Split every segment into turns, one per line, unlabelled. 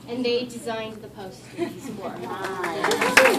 And they designed the posters for us.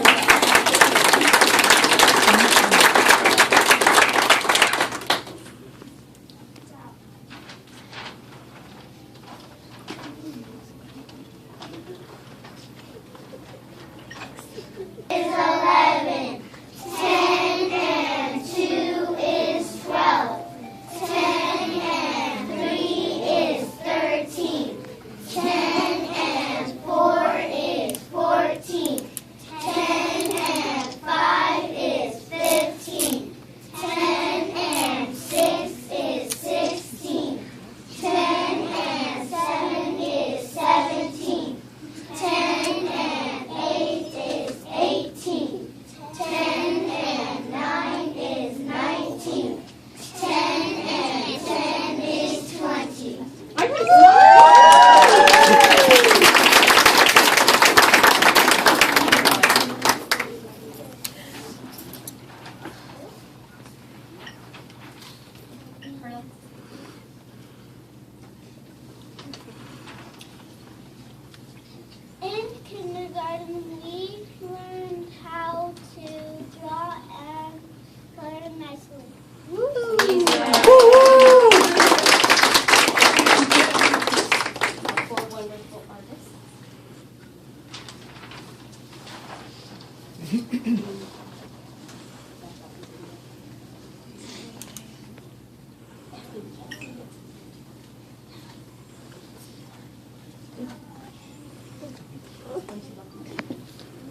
In kindergarten, we learned how to draw and color nicely.
For wonderful artists.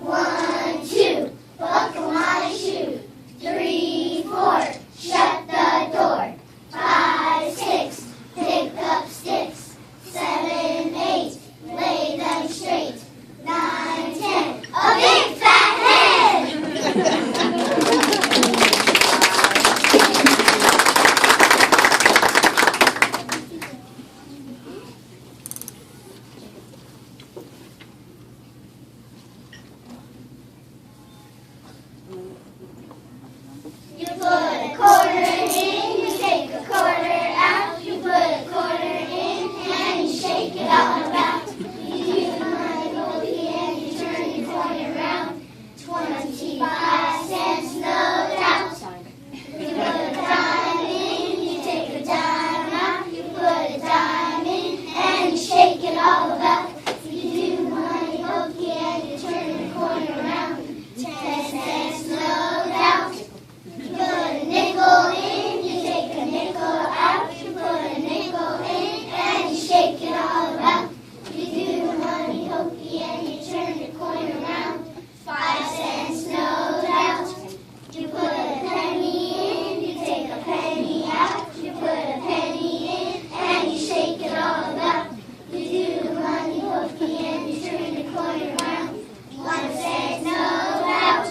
One, two, buckle my shoe. 3, 4, shut the door. 5, 6, pick up sticks. 7, 8, lay them straight. 9, 10, a big fat head. You put a quarter in, you take a quarter out. You put a quarter in and you shake it all about. You do the money movie and you turn your coin around. 25 cents, no doubt. You put a dime in, you take a dime out. You put a dime in and you shake it all about. You do the money movie and you turn your coin around. 10 cents, no doubt. You put a nickel in, you take a nickel out. You put a nickel in and you shake it all about. You do the money hokey and you turn the coin around. 5 cents, no doubt. You put a penny in, you take a penny out. You put a penny in and you shake it all about. You do the money hokey and you turn the coin around. 1 cent, no doubt.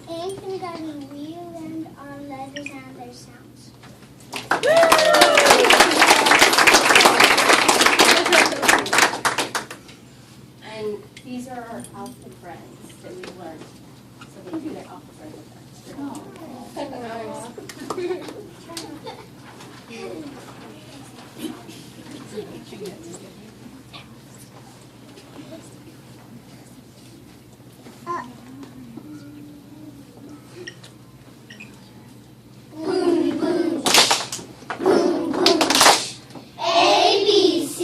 In kindergarten, we learned our letters and their sounds.
And these are our alpha friends that we learned. So they do their alpha friends with
Boom, boom, boom, boom. A, B, C,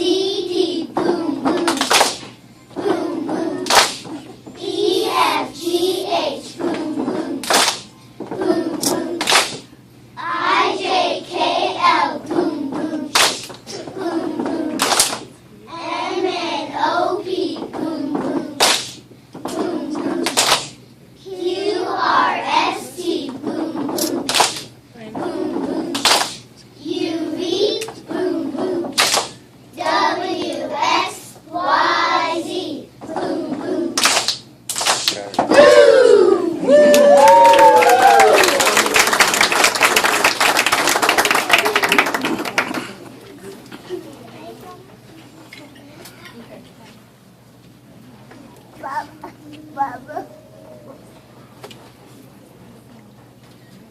D, boom, boom, boom, boom. E, F, G, H, boom, boom.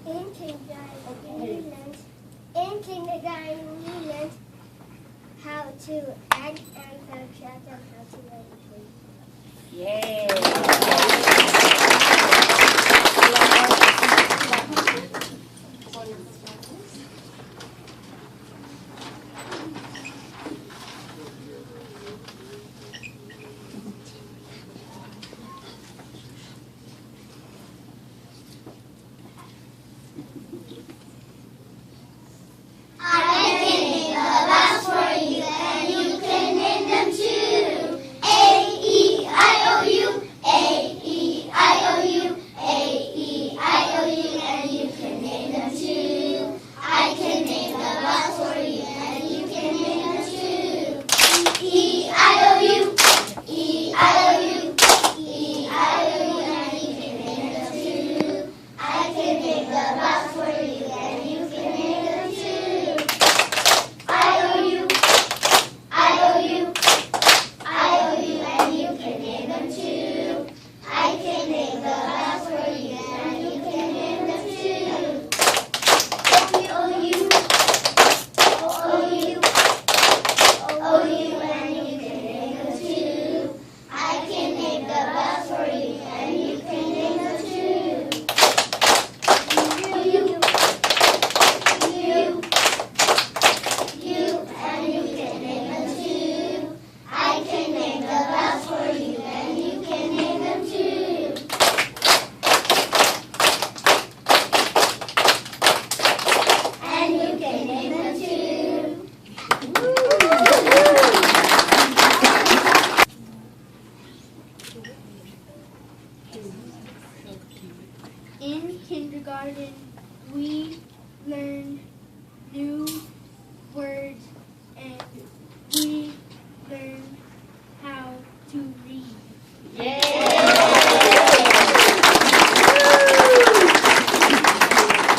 In kindergarten, we learned how to add and subtract and how to write equations.
Yay!
I can name the vowels for you, and you can name them too. A-E-I-O-U, A-E-I-O-U, A-E-I-O-U, and you can name them too. I can name the vowels for you, and you can name them too. E-I-O-U, E-I-O-u, E-I-O-U, and you can name them too. I can name the vowels for you, and you can name them too. I-O-U, I-O-U, I-O-U, and you can name them too. I can name the vowels for you, and you can name them too. O-U, O-U, O-U, and you can name them too. I can name the vowels for you, and you can name them too. U, and you can name them too. I can name the vowels for you, and you can name them too. And you can name them too.
In kindergarten, we learn new words and we learn how to read.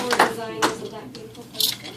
More designs of that beautiful poster.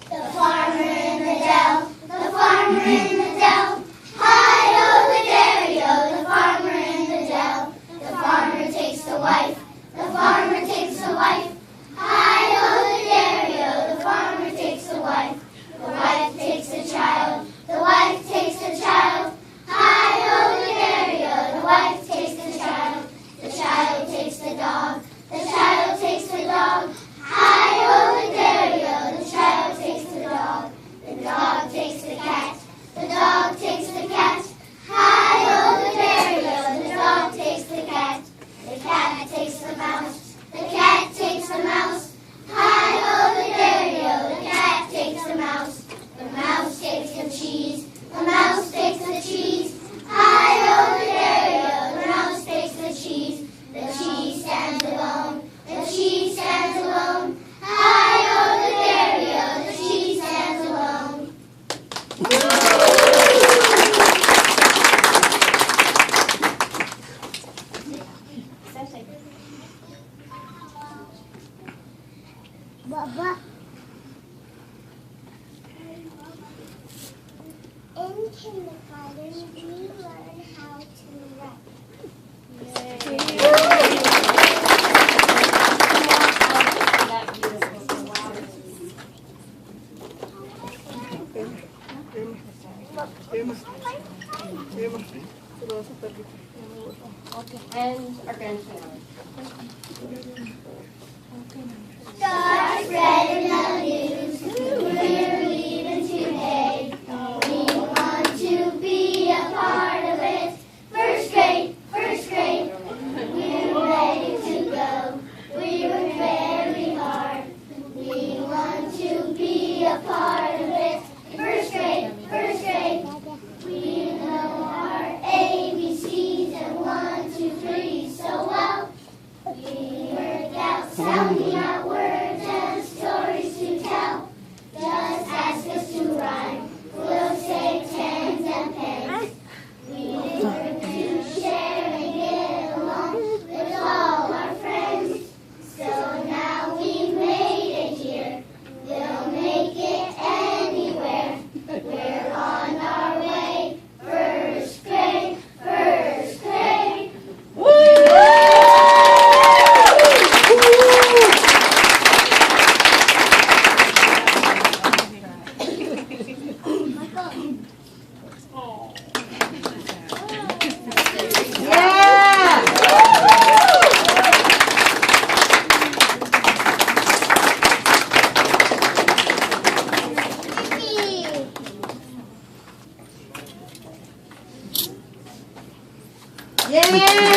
The farmer in the dell, the farmer in the dell. Hi-o the dairy-o, the farmer in the dell. The farmer takes the wife, the farmer takes the wife. Hi-o the dairy-o, the farmer takes the wife. The wife takes the child, the wife takes the child. Hi-o the dairy-o, the wife takes the child. The child takes the dog, the child takes the dog. Hi-o the dairy-o, the child takes the dog. The dog takes the cat, the dog takes the cat. Hi-o the dairy-o, the dog takes the cat. The cat takes the mouse, the cat takes the mouse. Hi-o the dairy-o, the cat takes the mouse. The mouse takes the cheese, the mouse takes the cheese. Hi-o the dairy-o, the mouse takes the cheese. The cheese stands alone, the cheese stands alone. Hi-o the dairy-o, the cheese stands alone. Baba. In kindergarten, we learn how to write.
That beautiful. Wow. And our grandchildren.
Stars spreading the news, we're leaving today. We want to be a part of it. First grade, we're ready to go. We work very hard. We want to be a part of it. First grade, we know our ABCs and 1, 2, 3 so well. We work out sounding out words and stories to tell. Just ask us to rhyme. We'll say tens and pens. We work to share and get along with all our friends. So now we've made it here. We'll make it
Yay!